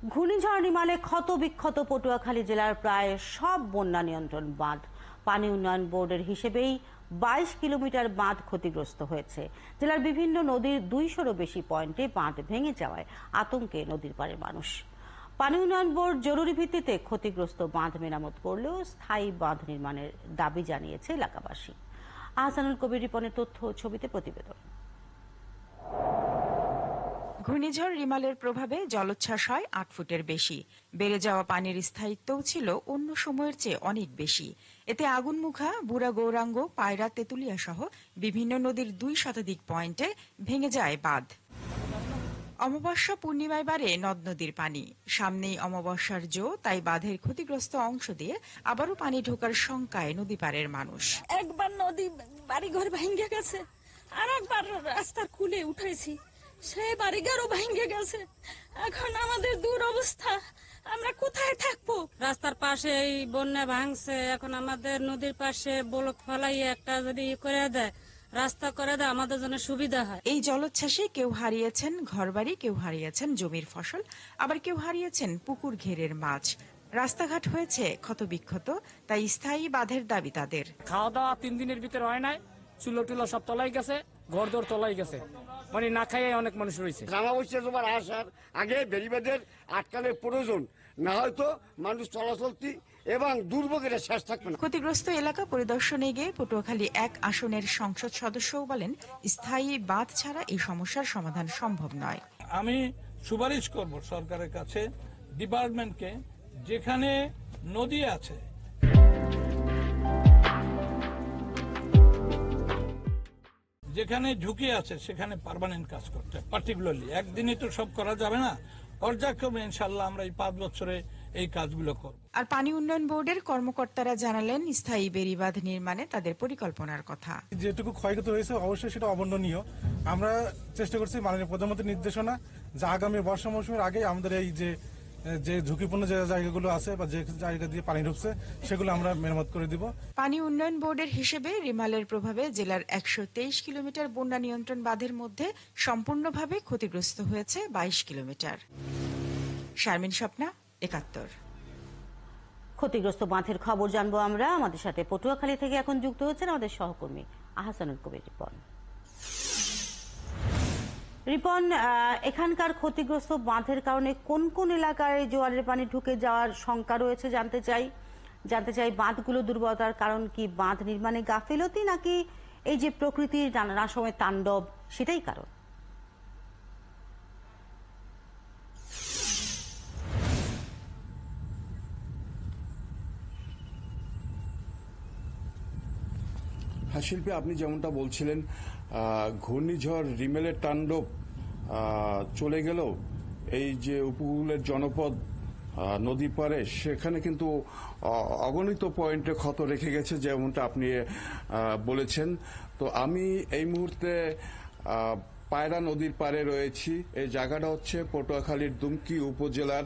ঘূর্ণিঝড় রিমালে ক্ষত বিক্ষত পটুয়াখালী জেলার প্রায় সব বন্যা নিয়ন্ত্রণ বাঁধ। পানি উন্নয়ন বোর্ডের হিসেবেই 22 কিলোমিটার বাঁধ ক্ষতিগ্রস্ত হয়েছে। জেলার বিভিন্ন নদীর 200-রও বেশি পয়েন্টে বাঁধ ভেঙে যাওয়ায় আতঙ্কে নদীর পাড়ের মানুষ। পানি উন্নয়ন বোর্ড জরুরি ভিত্তিতে ক্ষতিগ্রস্ত বাঁধ মেরামত করলেও স্থায়ী বাঁধ নির্মাণের দাবি জানিয়েছে এলাকাবাসী। আহসানুল কবির রিপনের তথ্য ও ছবিতে প্রতিবেদন। ঘূর্ণিঝড় রিমালের প্রভাবে জলোচ্ছ্বাস হয় 8 ফুটের বেশি। বেড়ে যাওয়া পানির স্থায়িত্বও ছিল অন্য সময়ের চেয়ে অনেক বেশি। এতে আগুনমুখা, বুড়া গৌরাঙ্গ, পায়রা, তেতুলিয়া সহ বিভিন্ন নদীর 2 শতাধিক পয়েন্টে ভেঙে যায় বাঁধ। অমাবস্যা পূর্ণিমায় বাড়ে নদ নদীর পানি। সামনেই অমাবস্যার জো, তাই বাঁধের ক্ষতিগ্রস্ত অংশ দিয়ে আবারও পানি ঢোকার শঙ্কায় নদী পাড়ের মানুষ। একবার নদী বাড়িঘর ভেঙে গেছে, আর একবার রাস্তার কুলে উঠেছি, সেই বাড়িঘরও ভেঙে গেছে। এখন আমাদের দূর অবস্থা, আমরা কোথায় থাকবো? রাস্তার পাশে এই বন্যা ভাঙছে, এখন আমাদের নদীর পাশে ব্লক ফলাই একটা যদি করে দেয়, রাস্তা করে দেয়, আমাদের জন্য সুবিধা হয়। এই জলোচ্ছ্বাসে কেউ হারিয়েছেন ঘরবাড়ি, কেউ হারিয়েছেন জমির ফসল, আবার কেউ হারিয়েছেন পুকুর ঘেরের মাছ। রাস্তাঘাট হয়েছে ক্ষতবিক্ষত, তাই স্থায়ী বাঁধের দাবি তাদের। খাওয়া দাওয়া 3 দিনের ভিতরে হয় নাই, চুলো টুলো সব তলাই গেছে, ঘর দর তলাই গেছে, মানে না খাইয়ে অনেক মানুষ রয়েছে। অমাবস্যা তোমার আসার আগে বেরিবাদের আটকানোর প্রয়োজন, না হয়তো মানুষ চলাচলতি এবং দুর্ভোগের শেষ থাকবে না। ক্ষতিগ্রস্ত এলাকা পরিদর্শনে গিয়ে পটুয়াখালী 1 আসনের সংসদ সদস্যও বলেন, স্থায়ী বাঁধ ছাড়া এই সমস্যার সমাধান সম্ভব নয়। আমি সুপারিশ করব সরকারের কাছে, ডিপার্টমেন্টকে, যেখানে নদী আছে যেখানে ঝুঁকি আছে সেখানে পার্মানেন্ট কাজ করতে, পার্টিকুলারলি একদিনই তো সব করা যাবে না, পর্যায়ক্রমে ইনশাল্লাহ আমরা এই 5 বছরে এই কাজগুলো করব। আর পানি উন্নয়ন বোর্ডের কর্মকর্তারা জানালেন, স্থায়ী বেড়িবাঁধ নির্মাণে তাদের পরিকল্পনার কথা। যেটুকু ক্ষয়ক্ষতি হয়েছে অবশ্যই সেটা অবর্ণনীয়। আমরা চেষ্টা করছি মাননীয় প্রধানমন্ত্রীর নির্দেশনা যে আগামী বর্ষা মৌসুমের আগে আমাদের এই যে ঝুঁকিপূর্ণ যে জায়গাগুলো আছে বা যে জায়গা দিয়ে পানি ঢুকছে সেগুলো আমরা মেরামত করে দিব। পানি উন্নয়ন বোর্ডের হিসেবে রিমালের প্রভাবে জেলার 123 কিলোমিটার বন্যা নিয়ন্ত্রণ বাঁধের মধ্যে সম্পূর্ণভাবে ক্ষতিগ্রস্ত হয়েছে 22 কিলোমিটার। শারমিন স্বপ্না, 71। ক্ষতিগ্রস্ত বাঁধের খবর জানবো আমরা। আমাদের সাথে পটুয়াখালী থেকে এখন যুক্ত হচ্ছেন আমাদের সহকর্মী আহসানুল কবির রিপন। রিপন, এখানকার ক্ষতিগ্রস্ত বাঁধের কারণে কোন কোন এলাকায় জোয়ারের পানি ঢুকে যাওয়ার শঙ্কা রয়েছে জানতে চাই বাঁধগুলো দুর্বলতার কারণ কি বাঁধ নির্মাণে গাফিলতি, নাকি এই যে প্রকৃতির নানা সময় তাণ্ডব সেটাই কারণ? শিল্পী, আপনি যেমনটা বলছিলেন, ঘূর্ণিঝড় রিমেলের তাণ্ডব চলে গেলেও এই যে উপকূলের জনপদ নদী পারে সেখানে কিন্তু অগণিত পয়েন্টে ক্ষত রেখে গেছে, যেমনটা আপনি বলেছেন। তো আমি এই মুহূর্তে পায়রা নদীর পারে রয়েছি। এই জায়গাটা হচ্ছে পটুয়াখালীর দুমকি উপজেলার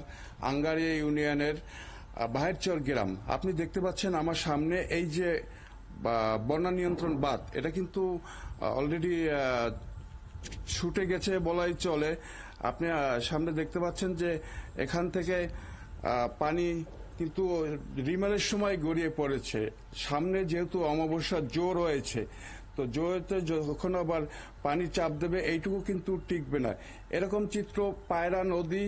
আঙ্গারিয়া ইউনিয়নের বাহেরচর গ্রাম। আপনি দেখতে পাচ্ছেন আমার সামনে এই যে বন্যা নিয়ন্ত্রণ বাঁধ, এটা কিন্তু অলরেডি ছুটে গেছে বলাই চলে। আপনি সামনে দেখতে পাচ্ছেন যে এখান থেকে পানি কিন্তু রিমালের সময় গড়িয়ে পড়েছে। সামনে যেহেতু অমাবস্যার জো রয়েছে, তো জোতে যখন আবার পানি চাপ দেবে এইটুকু কিন্তু টিকবে না। এরকম চিত্র পায়রা নদী,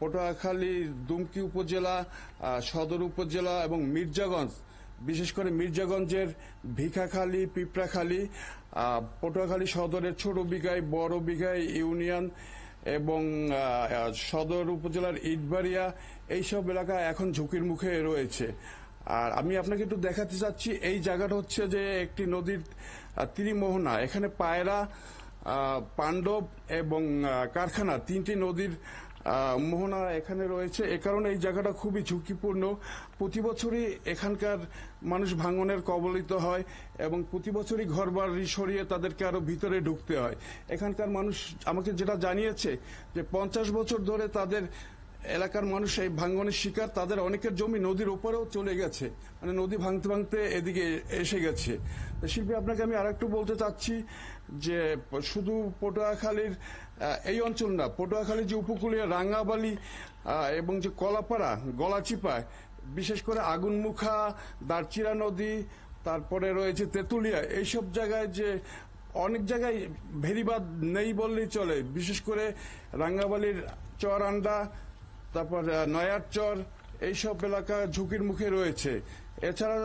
পটুয়াখালী দুমকি উপজেলা, সদর উপজেলা এবং মির্জাগঞ্জ, বিশেষ করে মির্জাগঞ্জের ভিখাখালী, পিঁপড়াখালী, পটুয়াখালী সদরের ছোট বিঘাই, বড় বিঘাই ইউনিয়ন এবং সদর উপজেলার ইটবাড়িয়া, এইসব এলাকা এখন ঝুঁকির মুখে রয়েছে। আর আমি আপনাকে একটু দেখাতে চাচ্ছি, এই জায়গাটা হচ্ছে যে একটি নদীর ত্রিমোহনা। এখানে পায়রা, পাণ্ডব এবং কারখানা, 3টি নদীর মোহনা এখানে রয়েছে। এ কারণে এই জায়গাটা খুবই ঝুঁকিপূর্ণ। প্রতি বছরই এখানকার মানুষ ভাঙনের কবলিত হয় এবং প্রতি বছরই ঘরবাড়ি সরিয়ে তাদেরকে আরো ভিতরে ঢুকতে হয়। এখানকার মানুষ আমাকে যেটা জানিয়েছে যে 50 বছর ধরে তাদের এলাকার মানুষ এই ভাঙ্গনের শিকার। তাদের অনেকের জমি নদীর ওপরেও চলে গেছে, মানে নদী ভাঙতে ভাঙতে এদিকে এসে গেছে। তো শিল্পী, আপনাকে আমি আরেকটু বলতে চাচ্ছি যে শুধু পটুয়াখালীর এই অঞ্চল না, পটুয়াখালীর যে উপকূলীয় রাঙ্গাবালি এবং যে কলাপাড়া, গলাচিপা, বিশেষ করে আগুনমুখা, দারচিরা নদী, তারপরে রয়েছে তেঁতুলিয়া, এইসব জায়গায় যে অনেক জায়গায় ভেরিবাঁধ নেই বললেই চলে। বিশেষ করে রাঙ্গাবালির চর আন্ডা, তারপর নয়ার চর, এইসব এলাকা ঝুঁকির মুখে রয়েছে। এছাড়া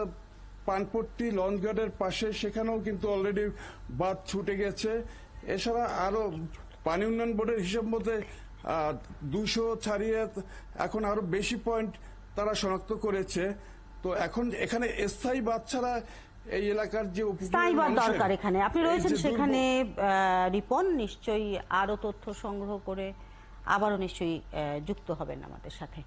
পানপট্টি লঞ্চঘাটের পাশে, সেখানেও কিন্তু অলরেডি বাঁধ ছুটে গেছে। এছাড়া আরো পানি উন্নয়ন বোর্ডের হিসাব মতে 200 ছাড়িয়ে এখন আরো বেশি পয়েন্ট তারা শনাক্ত করেছে। তো এখন এখানে স্থায়ী বাঁধ ছাড়া এই এলাকার যে স্থায়ী বাঁধ দরকার এখানে। আপনি রয়েছেন সেখানে রিপন, নিশ্চয়ই আরো তথ্য সংগ্রহ করে আবারও নিশ্চয়ই যুক্ত হবেন আমাদের সাথে।